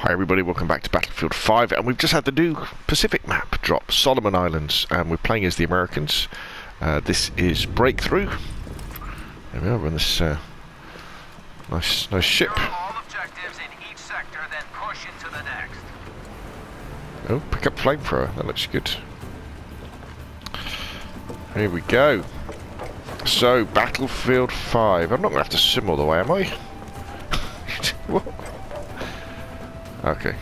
Hi everybody, welcome back to Battlefield 5, and we've just had the new Pacific map drop, Solomon Islands, and we're playing as the Americans. This is Breakthrough. There we are, we're on this nice ship. All objectives in each sector, then push into the next. Oh, pick up flamethrower, that looks good. Here we go. So, Battlefield 5. I'm not going to have to sim all the way, am I? What? Okay.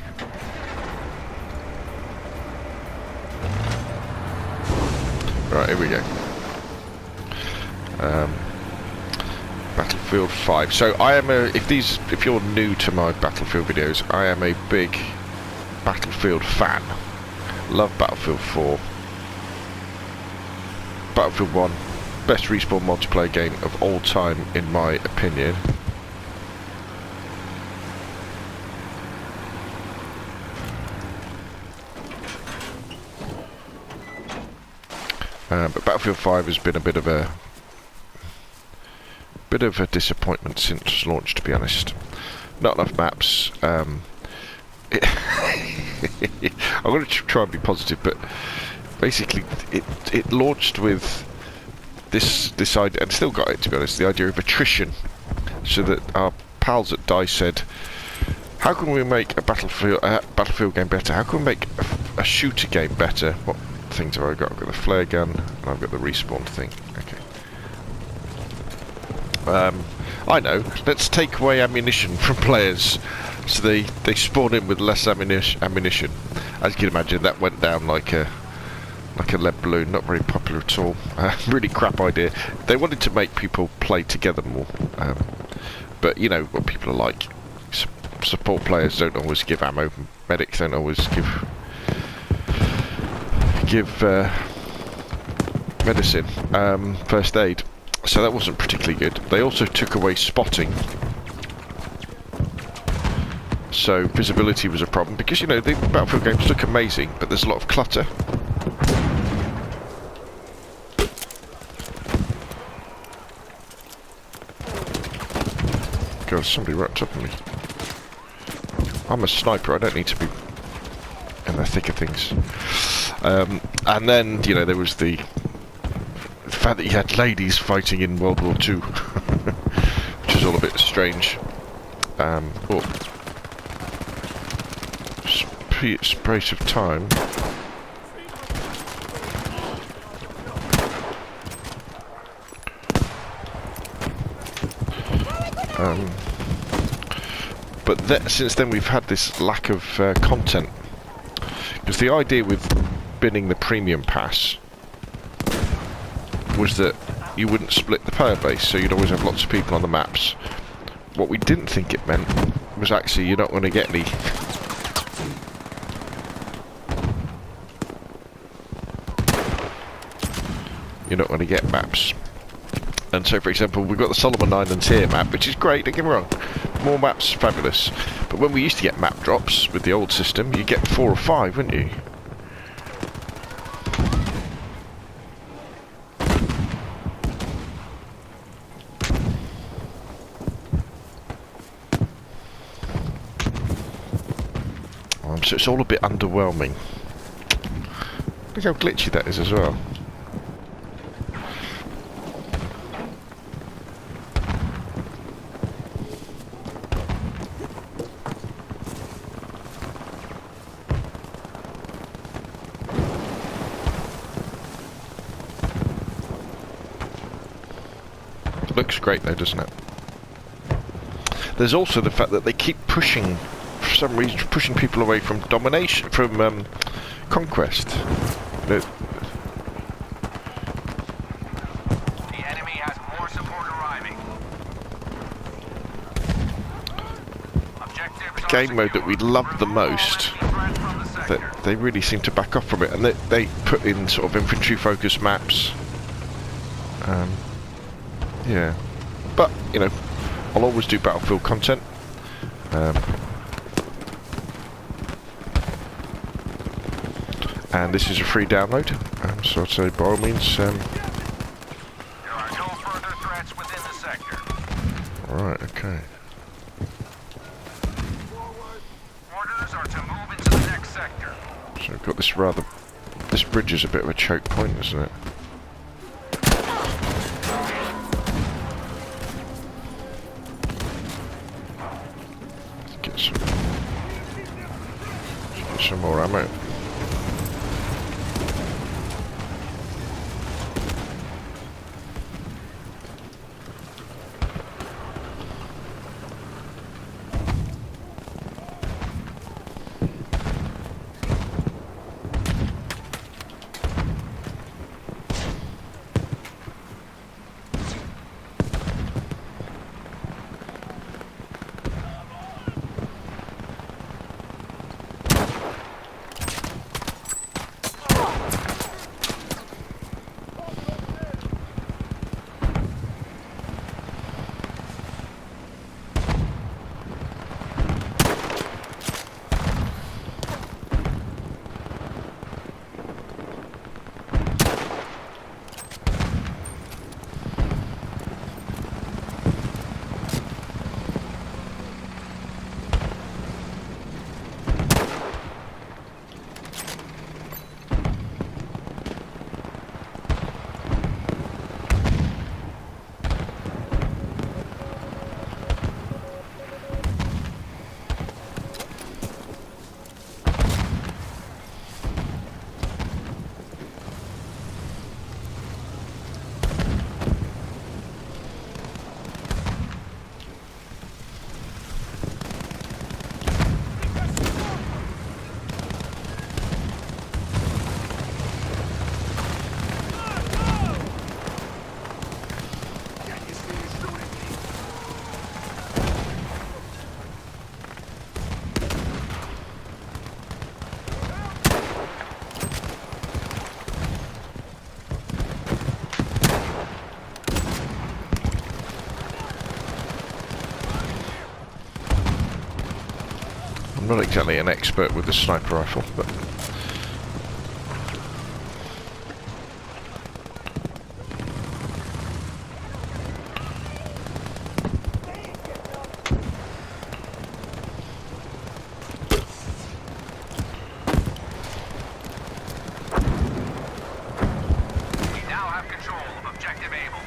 Right, here we go. Battlefield 5. So I am a, if you're new to my Battlefield videos, I am a big Battlefield fan. Love Battlefield 4. Battlefield 1, best respawn multiplayer game of all time in my opinion. But Battlefield 5 has been a bit of a disappointment since launch, to be honest. Not enough maps. I'm going to try and be positive, but basically it launched with this idea, and still got it, to be honest, the idea of attrition. So that our pals at DICE said, how can we make a Battlefield game better? How can we make a shooter game better? What things have I got? I've got the flare gun and I've got the respawn thing. Okay. I know. Let's take away ammunition from players, so they spawn in with less ammunition. As you can imagine, that went down like a lead balloon. Not very popular at all. Really crap idea. They wanted to make people play together more, but you know what people are like. Support players don't always give ammo. Medics don't always give medicine, first aid, so that wasn't particularly good. They also took away spotting, so visibility was a problem, because you know the Battlefield games look amazing but there's a lot of clutter. God, somebody right on top of me. I'm a sniper, I don't need to be in the thick of things. And then, you know, there was the fact that you had ladies fighting in World War II, which is all a bit strange. Space of time. But since then we've had this lack of content. Because the idea with binning the premium pass was that you wouldn't split the player base, so you'd always have lots of people on the maps. What we didn't think it meant was actually you're not going to get any. You're not going to get maps. And so, for example, we've got the Solomon Islands here map, which is great, don't get me wrong. More maps, fabulous. But when we used to get map drops with the old system, you get 4 or 5, wouldn't you? So it's all a bit underwhelming. Look how glitchy that is as well. Looks great though, doesn't it? There's also the fact that they keep pushing, for some reason, pushing people away from domination, from conquest. The enemy has more support arriving. The game mode that we love the most, that they really seem to back off from it, and they put in sort of infantry focused maps. Yeah, but you know, I'll always do Battlefield content. And this is a free download, so I'd say by all means. There are no further threats within the sector. Right, okay. Order So we've got this rather... This bridge is a bit of a choke point, isn't it? Let's get some more ammo. I'm not exactly an expert with the sniper rifle, but... We now have control of objective Able.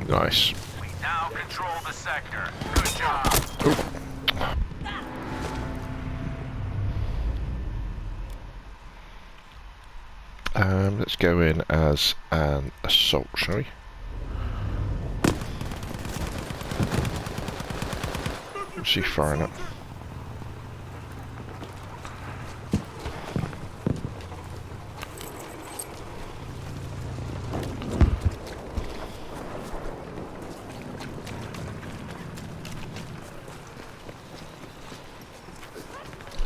Nice. We now control the sector. Good job. Ooh. Let's go in as an assault, shall we? What's he firing at?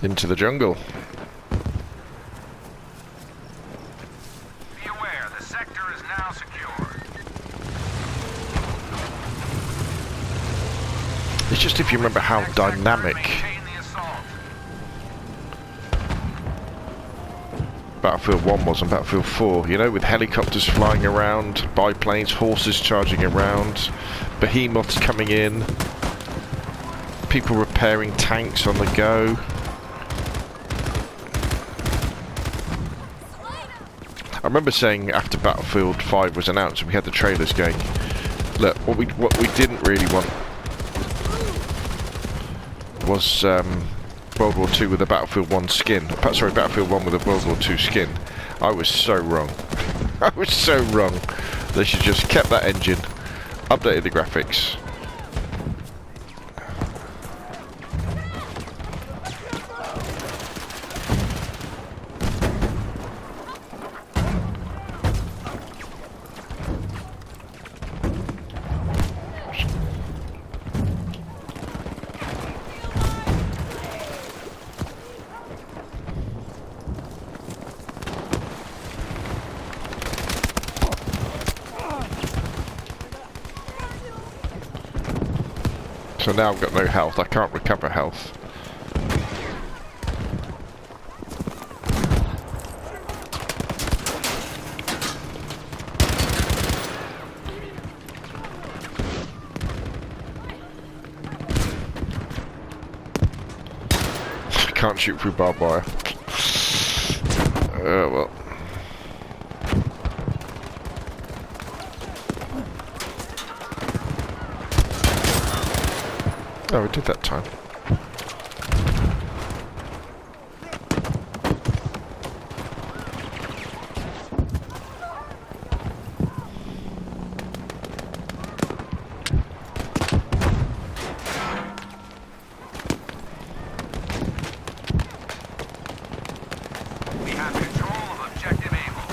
Into the jungle. Be aware, the sector is now secure. It's just if you remember how Next sector, dynamic maintain the assault. Battlefield 1 was and Battlefield 4, you know, with helicopters flying around, biplanes, horses charging around, behemoths coming in, people repairing tanks on the go. I remember saying after Battlefield 5 was announced and we had the trailers going, look, what we didn't really want was World War 2 with a Battlefield 1 skin. Sorry, Battlefield 1 with a World War 2 skin. I was so wrong. I was so wrong. They should just kept that engine, updated the graphics. And now I've got no health. I can't recover health. I can't shoot through barbed wire. Oh well. Oh, we did that time. We have control of objective Able.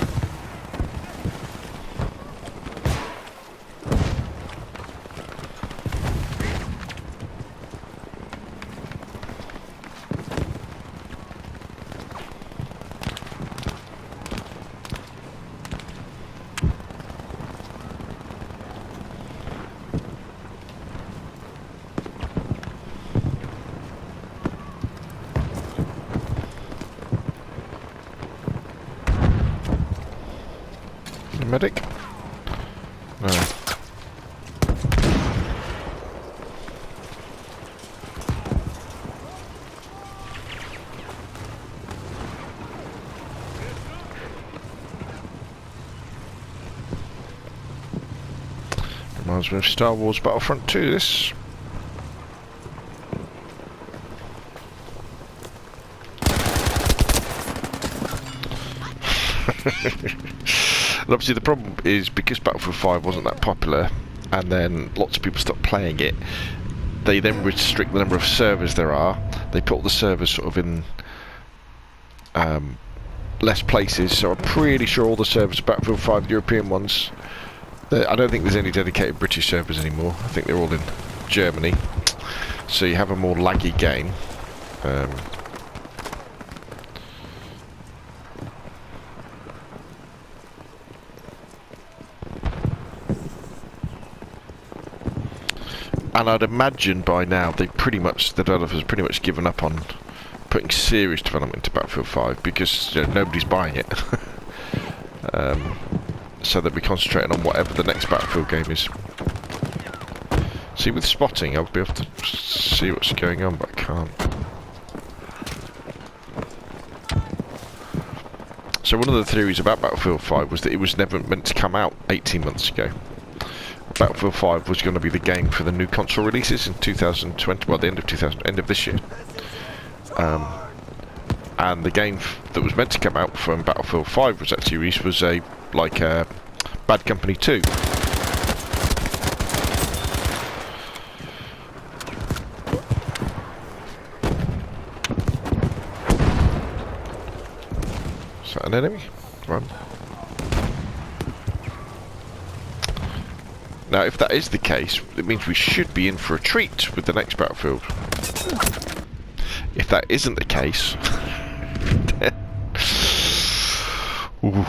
Medic? No. Reminds me of Star Wars Battlefront 2, this. And obviously the problem is because Battlefield 5 wasn't that popular and then lots of people stopped playing it, they then restrict the number of servers there are. They put all the servers sort of in less places, so I'm pretty sure all the servers are Battlefield 5 European ones. I don't think there's any dedicated British servers anymore. I think they're all in Germany, so you have a more laggy game. And I'd imagine by now the developers have pretty much given up on putting serious development into Battlefield 5 because nobody's buying it. So they'll be concentrating on whatever the next Battlefield game is. See, with spotting I'll be able to see what's going on, but I can't. So one of the theories about Battlefield 5 was that it was never meant to come out 18 months ago. Battlefield 5 was going to be the game for the new console releases in 2020, well, the end of this year. And the game that was meant to come out from Battlefield 5 was actually released was Bad Company 2. Is that an enemy? Run. Now, if that is the case, it means we should be in for a treat with the next Battlefield. If that isn't the case, then... Ooh.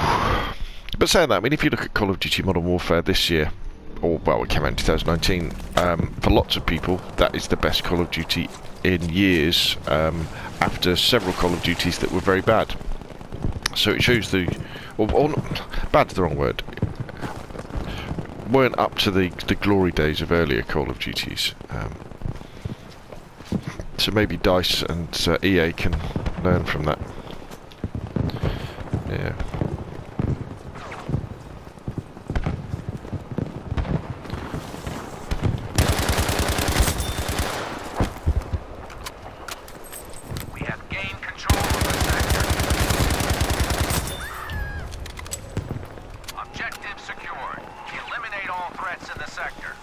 But saying that, I mean, if you look at Call of Duty Modern Warfare this year, or, well, it came out in 2019, for lots of people, that is the best Call of Duty in years, after several Call of Duties that were very bad. So it shows bad's the wrong word, weren't up to the glory days of earlier Call of Duties. So maybe DICE and EA can learn from that. Yeah. We have gained control of the sector. Objective secured. Eliminate all threats in the sector.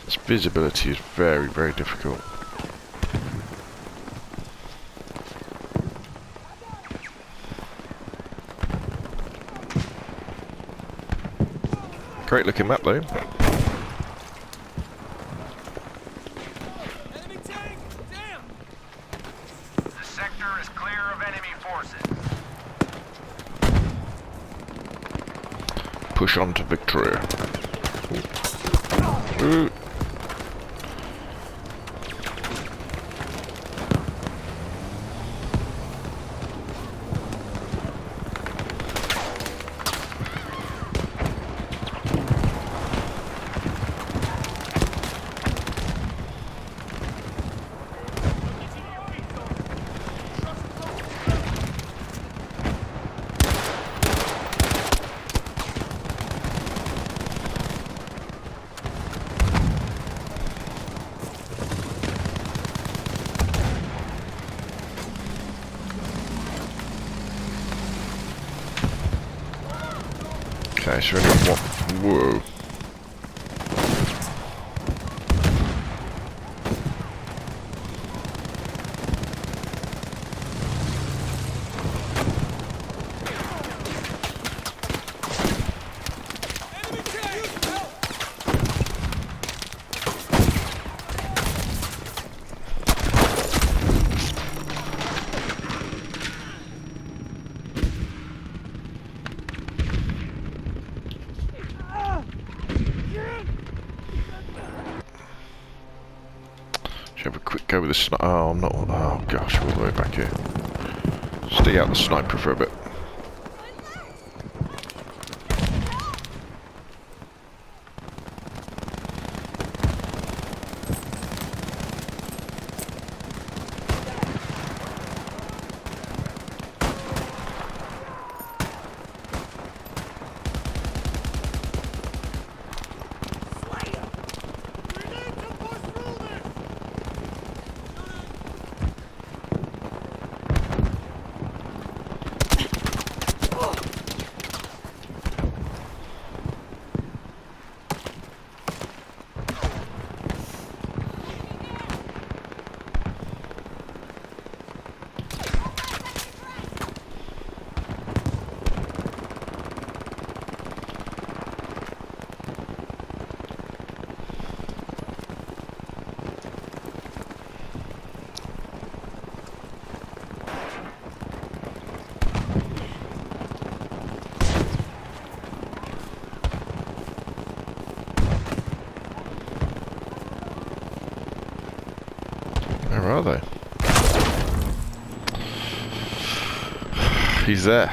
Its visibility is very, very difficult. Great looking map though. Enemy tank! Damn! The sector is clear of enemy forces. Push on to victory. Ooh. Ooh. Okay, so we've got one. Whoa. Should have a quick go with the sniper. Oh, I'm not. Oh gosh, we're all the way back here. Stay out the sniper for a bit. Where are they? He's there.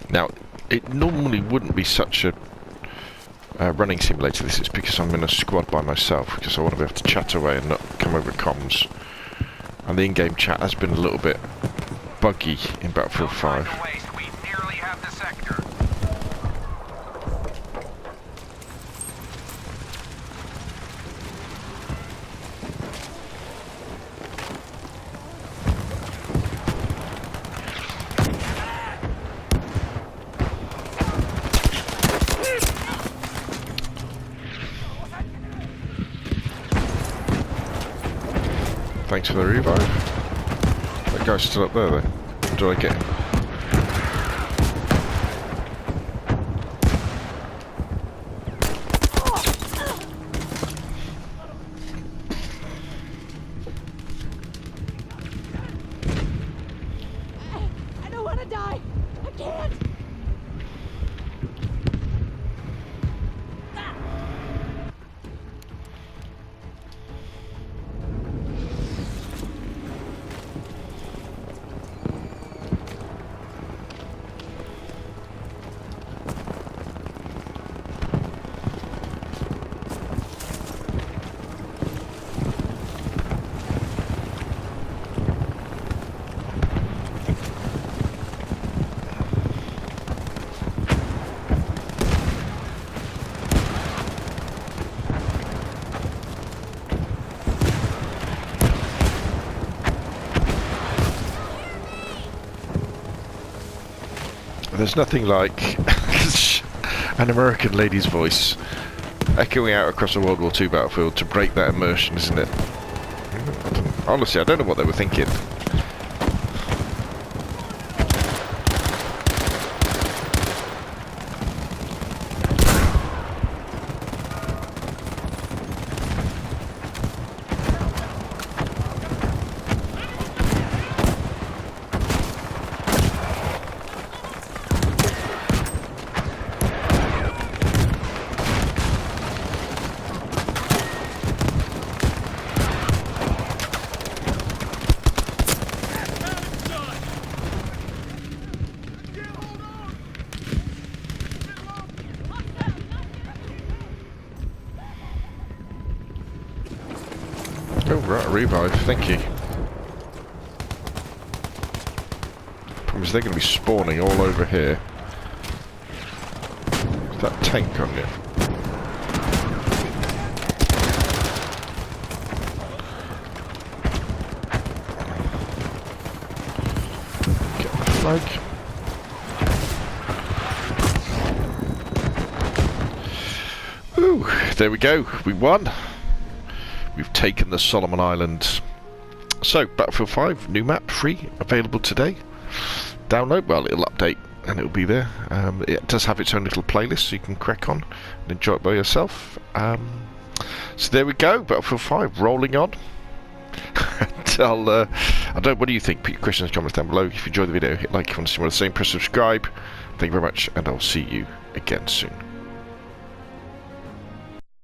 Now, it normally wouldn't be such a running simulator. This is because I'm in a squad by myself, because I want to be able to chat away and not come over comms. And the in-game chat has been a little bit buggy in Battlefield 5. We nearly have the sector. Thanks for the revive. That guy's still up there though. Did I get him? I don't want to die. I can't. There's nothing like an American lady's voice echoing out across a World War II battlefield to break that immersion, isn't it? Honestly, I don't know what they were thinking. Oh, right, a revive. Thank you. Problem is they're going to be spawning all over here. Is that tank on you? Get the flag. Ooh, there we go. We won. We've taken the Solomon Islands. So, Battlefield 5, new map, free, available today. Download, well, it'll update and it'll be there. It does have its own little playlist, so you can crack on and enjoy it by yourself. So there we go, Battlefield 5, rolling on. I don't know, what do you think? Put your questions and comments down below. If you enjoyed the video, hit like if you want to see more of the same, press subscribe. Thank you very much, and I'll see you again soon.